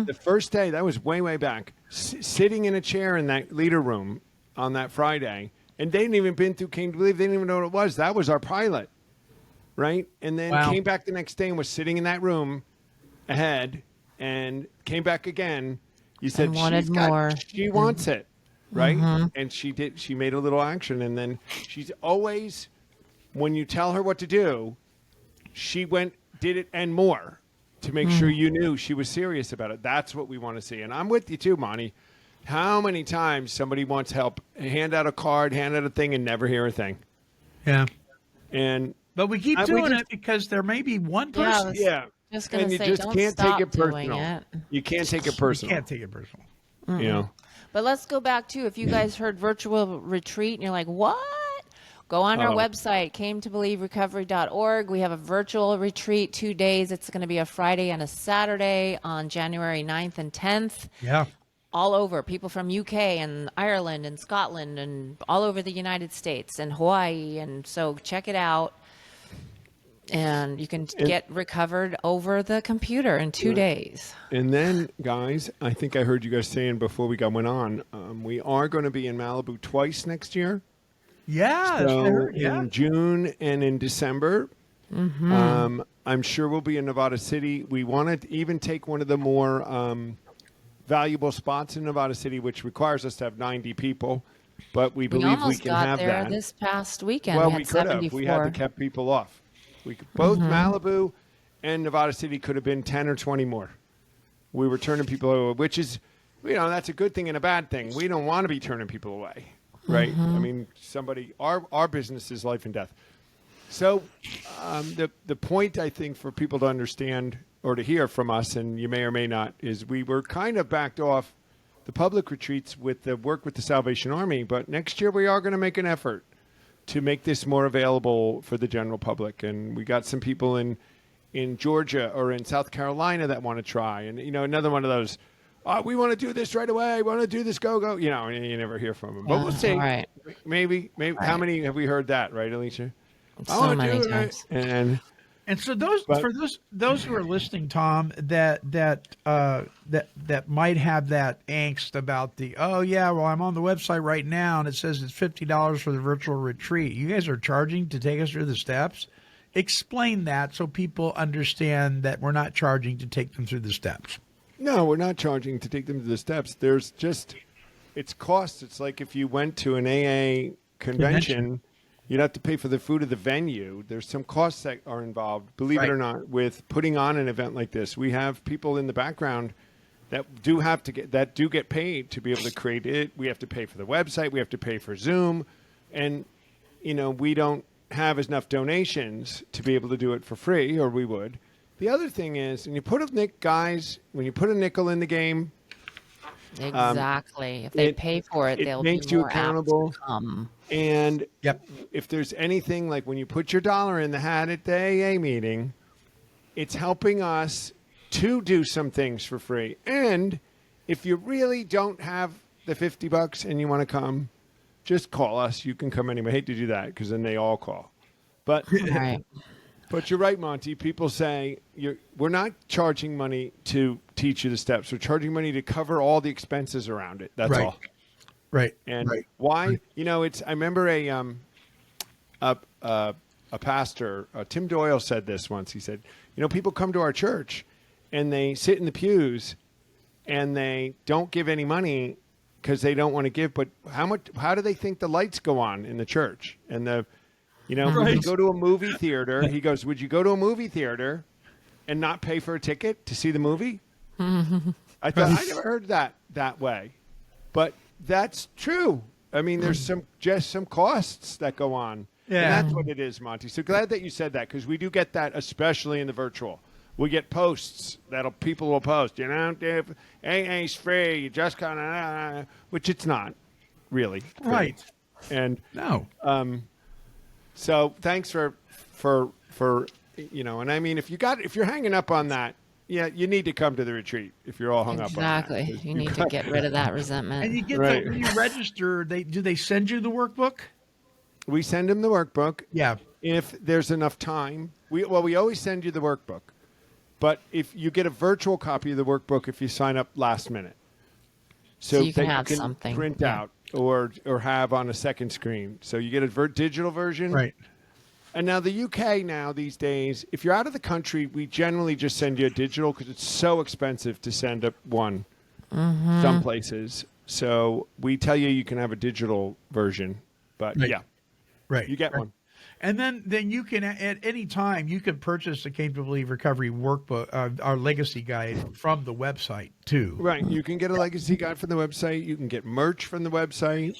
The first day, that was way back, sitting in a chair in that leader room on that Friday, and they didn't even been through Came to Believe. They didn't even know what it was. That was our pilot, right? And then came back the next day and was sitting in that room ahead, and came back again. You said she wants it, right? And she did. She made a little action, and then she's always, when you tell her what to do, she did it and more to make sure you knew she was serious about it. That's what we want to see. And I'm with you too, Monty. How many times somebody wants help, hand out a card, hand out a thing, and never hear a thing? Yeah. But we keep doing it because there may be one person. Just gonna and you say, just don't can't stop take it doing personal. it. You can't take it personal. You can't take it personal. But let's go back to, if you guys heard virtual retreat and you're like, what? Go on our website, cametobelieverecovery.org. We have a virtual retreat, 2 days. It's going to be a Friday and a Saturday on January 9th and 10th. Yeah. All over. People from UK and Ireland and Scotland and all over the United States and Hawaii. And so check it out. And you can get recovered over the computer in 2 days. And then, guys, I think I heard you guys saying before we went on, we are going to be in Malibu twice next year. Yeah, so I heard, in June and in December. I'm sure we'll be in Nevada City. We want to even take one of the more valuable spots in Nevada City, which requires us to have 90 people. But we believe we can have that. We almost got there this past weekend. Well, we could 74. have. We had to kept people off. Both Malibu and Nevada City could have been 10 or 20 more. We were turning people over, which is that's a good thing and a bad thing. We don't want to be turning people away, right? I mean, our business is life and death. So the point, I think, for people to understand or to hear from us, and you may or may not, is we were kind of backed off the public retreats with the work with the Salvation Army, but next year we are going to make an effort to make this more available for the general public. And we got some people in Georgia or in South Carolina that want to try. And, another one of those, we want to do this right away. We want to do this, go. And you never hear from them. But we'll see. Right. Maybe. Right. How many have we heard that, right, Alicia? So many times. And so for those who are listening, Tom, that might have that angst about I'm on the website right now and it says it's $50 for the virtual retreat. You guys are charging to take us through the steps. Explain that so people understand that we're not charging to take them through the steps. No, we're not charging to take them through the steps. It's costs. It's like if you went to an AA convention. You'd have to pay for the food of the venue. There's some costs that are involved, believe it or not, with putting on an event like this. We have people in the background that do get paid to be able to create it. We have to pay for the website. We have to pay for Zoom. And, we don't have enough donations to be able to do it for free, or we would. The other thing is, when you put a nickel in the game, exactly. If they pay for it, they'll makes be you more accountable. apt to come. And if there's anything like when you put your dollar in the hat at the AA meeting, it's helping us to do some things for free. And if you really don't have the $50 and you want to come, just call us. You can come anyway. I hate to do that because then they all call. But Right. But you're right, Monty. People say we're not charging money to teach you the steps. We're charging money to cover all the expenses around it. That's all. Right. And why? I remember a pastor, Tim Doyle, said this once. He said, people come to our church and they sit in the pews and they don't give any money because they don't want to give. But how do they think the lights go on in the church? And would you go to a movie theater? He goes, would you go to a movie theater and not pay for a ticket to see the movie? I never heard that way. But that's true. I mean, there's some costs that go on. Yeah. And that's what it is, Monty. So glad that you said that, because we do get that, especially in the virtual. We get posts that people will post, if AA's free, you just kind of, which it's not really. Right. And no. So thanks for and I mean, if you're hanging up on that, you need to come to the retreat if you're all hung up on that. Exactly. You need to get rid of that resentment. And you get when you register, do they send you the workbook? We send them the workbook. Yeah. If there's enough time. We always send you the workbook. But if you get a virtual copy of the workbook if you sign up last minute. So you can have something. Print out or have on a second screen. So you get a digital version. Right. And now the UK these days, if you're out of the country, we generally just send you a digital because it's so expensive to send up one some places. So we tell you can have a digital version. But right. You get one. And then you can, at any time, you can purchase the Came to Believe Recovery workbook, our legacy guide, from the website, too. Right. You can get a legacy guide from the website. You can get merch from the website.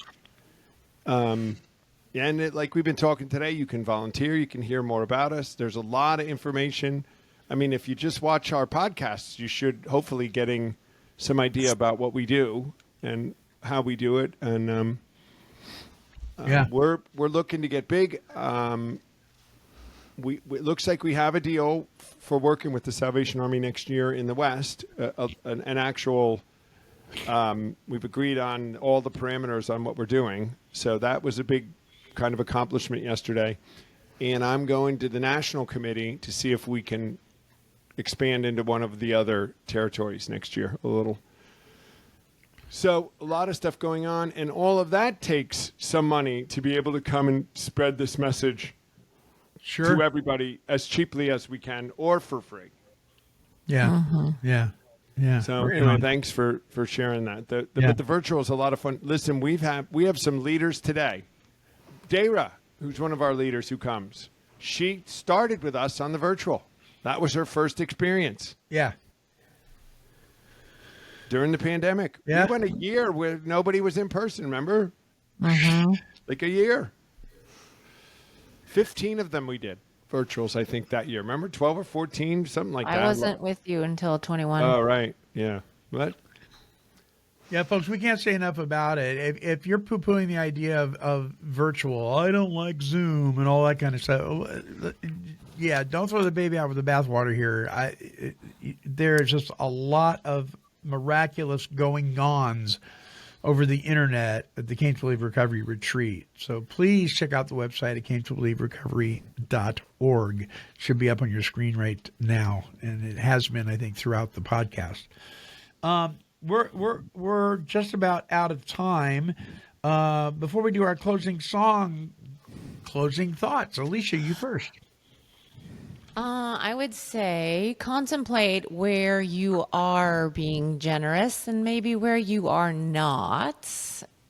And like we've been talking today, you can volunteer. You can hear more about us. There's a lot of information. I mean, if you just watch our podcasts, you should hopefully getting some idea about what we do and how we do it. And we're looking to get big. It looks like we have a deal for working with the Salvation Army next year in the West. An actual. We've agreed on all the parameters on what we're doing. So that was a big kind of accomplishment yesterday. And I'm going to the national committee to see if we can expand into one of the other territories next year a little. So a lot of stuff going on, and all of that takes some money to be able to come and spread this message to everybody as cheaply as we can or for free. Yeah. Yeah. Yeah. So anyway, thanks for sharing that. But the virtual is a lot of fun. Listen, we have some leaders today. Dara, who's one of our leaders who comes, she started with us on the virtual. That was her first experience. Yeah. during the pandemic. Yeah. We went a year where nobody was in person, remember? Mm-hmm. Like a year. 15 of them we did. Virtuals, I think, that year. Remember? 12 or 14, something like that. I wasn't with you until 21. Oh, right. Yeah. What? Yeah, folks, we can't say enough about it. If you're poo-pooing the idea of virtual, I don't like Zoom and all that kind of stuff. Yeah, don't throw the baby out with the bathwater here. There's just a lot of miraculous going-ons over the internet at the Came to Believe Recovery Retreat. So please check out the website at cametobelieverecovery.org. Should be up on your screen right now, and it has been, I think, throughout the podcast. We're just about out of time. Before we do our closing song, closing thoughts. Alicia, you first. I would say contemplate where you are being generous and maybe where you are not.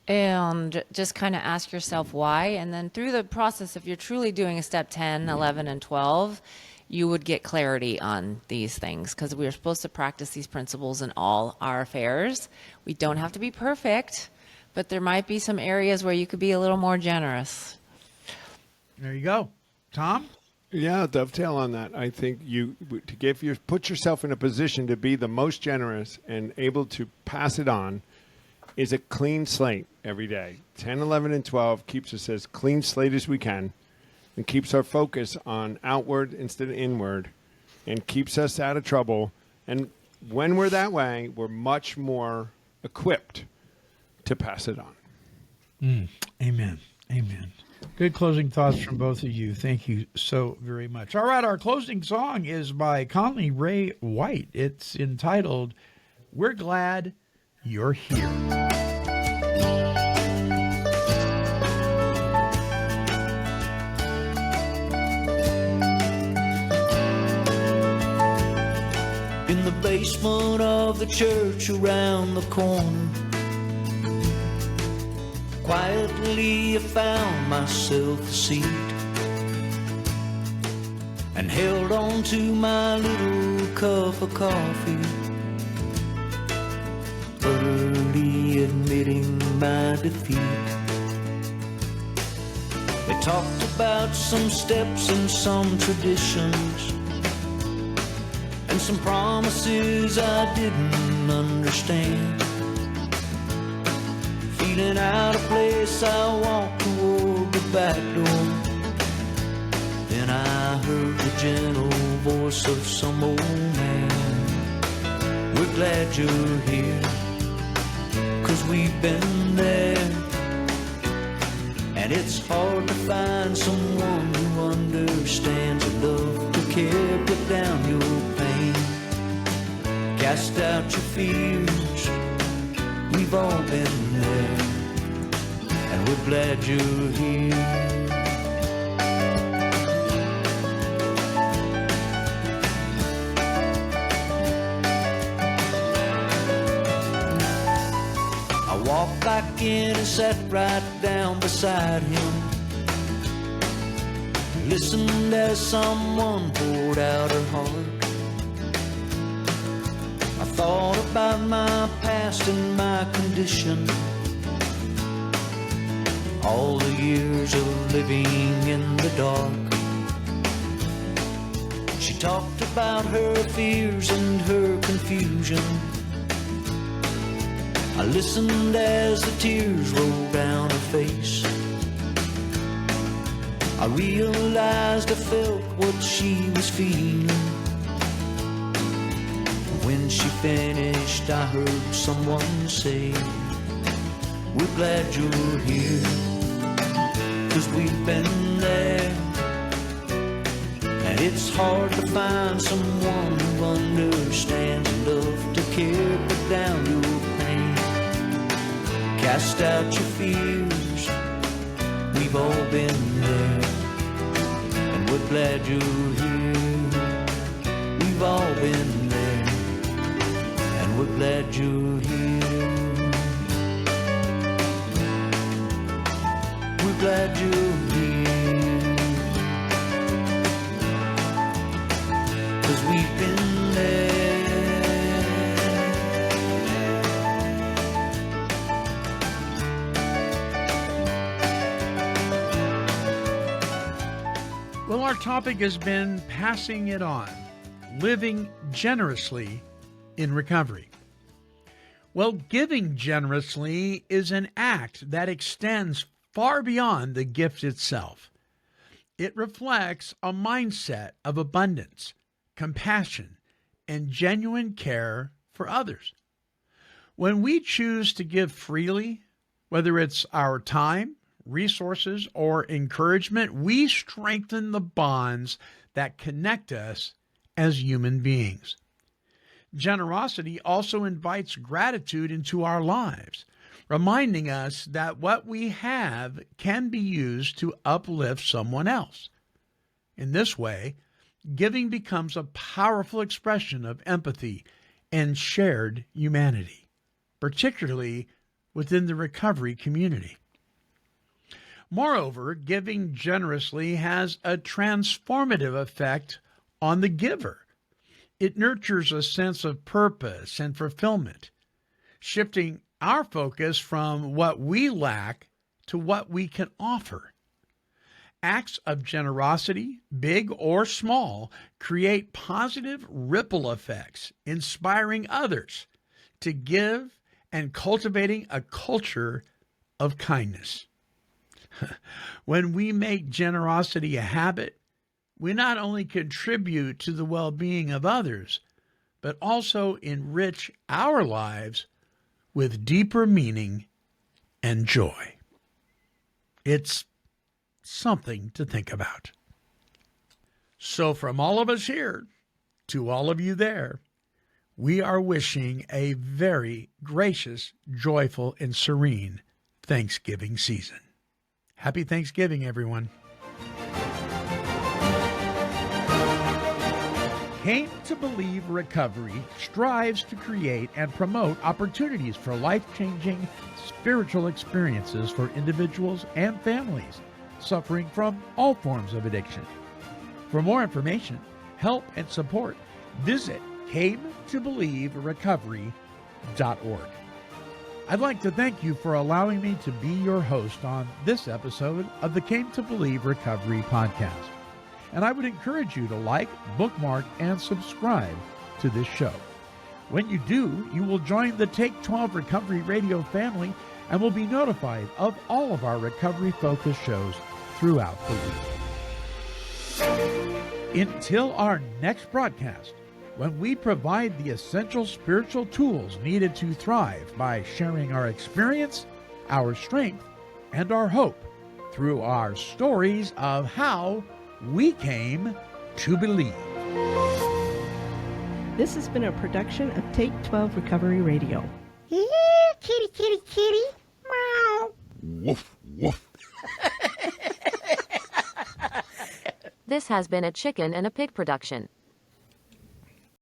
And just kind of ask yourself why. And then through the process, if you're truly doing a step 10, 11, and 12, you would get clarity on these things because we are supposed to practice these principles in all our affairs. We don't have to be perfect, but there might be some areas where you could be a little more generous. There you go. Tom? Yeah, dovetail on that. I think put yourself in a position to be the most generous and able to pass it on is a clean slate every day. 10, 11, and 12 keeps us as clean slate as we can and keeps our focus on outward instead of inward and keeps us out of trouble. And when we're that way, we're much more equipped to pass it on. Amen. Amen. Good closing thoughts from both of you. Thank you so very much. All right, our closing song is by Conley Ray White. It's entitled, We're Glad You're Here. In the basement of the church around the corner, quietly I found myself a seat and held on to my little cup of coffee, utterly admitting my defeat. They talked about some steps and some traditions and some promises I didn't understand. Feeling out of place, I walked toward the back door. Then I heard the gentle voice of some old man. We're glad you're here, 'cause we've been there. And it's hard to find someone who understands enough to care. Put down your pain, cast out your fears. We've all been there, and we're glad you're here. I walked back in and sat right down beside him, listened as someone poured out her heart. I thought about my past and my condition, all the years of living in the dark. She talked about her fears and her confusion. I listened as the tears rolled down her face. I realized I felt what she was feeling. When she finished, I heard someone say, we're glad you're here, 'cause we've been there. And it's hard to find someone who understands enough to care. Put down your pain, cast out your fears. We've all been there, and we're glad you're here. We've all been there, and we're glad you're here. We're glad you're here, 'cause we've been there. our topic has been passing it on, living generously in recovery. Well, giving generously is an act that extends far beyond the gift itself. It reflects a mindset of abundance, compassion, and genuine care for others. When we choose to give freely, whether it's our time, resources, or encouragement, we strengthen the bonds that connect us as human beings. Generosity also invites gratitude into our lives, reminding us that what we have can be used to uplift someone else. In this way, giving becomes a powerful expression of empathy and shared humanity, particularly within the recovery community. Moreover, giving generously has a transformative effect on the giver. It nurtures a sense of purpose and fulfillment, shifting our focus from what we lack to what we can offer. Acts of generosity, big or small, create positive ripple effects, inspiring others to give and cultivating a culture of kindness. When we make generosity a habit, we not only contribute to the well-being of others, but also enrich our lives with deeper meaning and joy. It's something to think about. So from all of us here to all of you there, we are wishing a very gracious, joyful, and serene Thanksgiving season. Happy Thanksgiving, everyone. Came to Believe Recovery strives to create and promote opportunities for life-changing spiritual experiences for individuals and families suffering from all forms of addiction. For more information, help, and support, visit cametobelieverecovery.org. I'd like to thank you for allowing me to be your host on this episode of the Came to Believe Recovery podcast. And I would encourage you to like, bookmark, and subscribe to this show. When you do, you will join the Take 12 Recovery Radio family and will be notified of all of our recovery-focused shows throughout the week. Until our next broadcast, when we provide the essential spiritual tools needed to thrive by sharing our experience, our strength, and our hope through our stories of how we came to believe. This has been a production of Take 12 Recovery Radio. Yeah, kitty, kitty, kitty. Meow. Woof, woof. This has been a Chicken and a Pig production.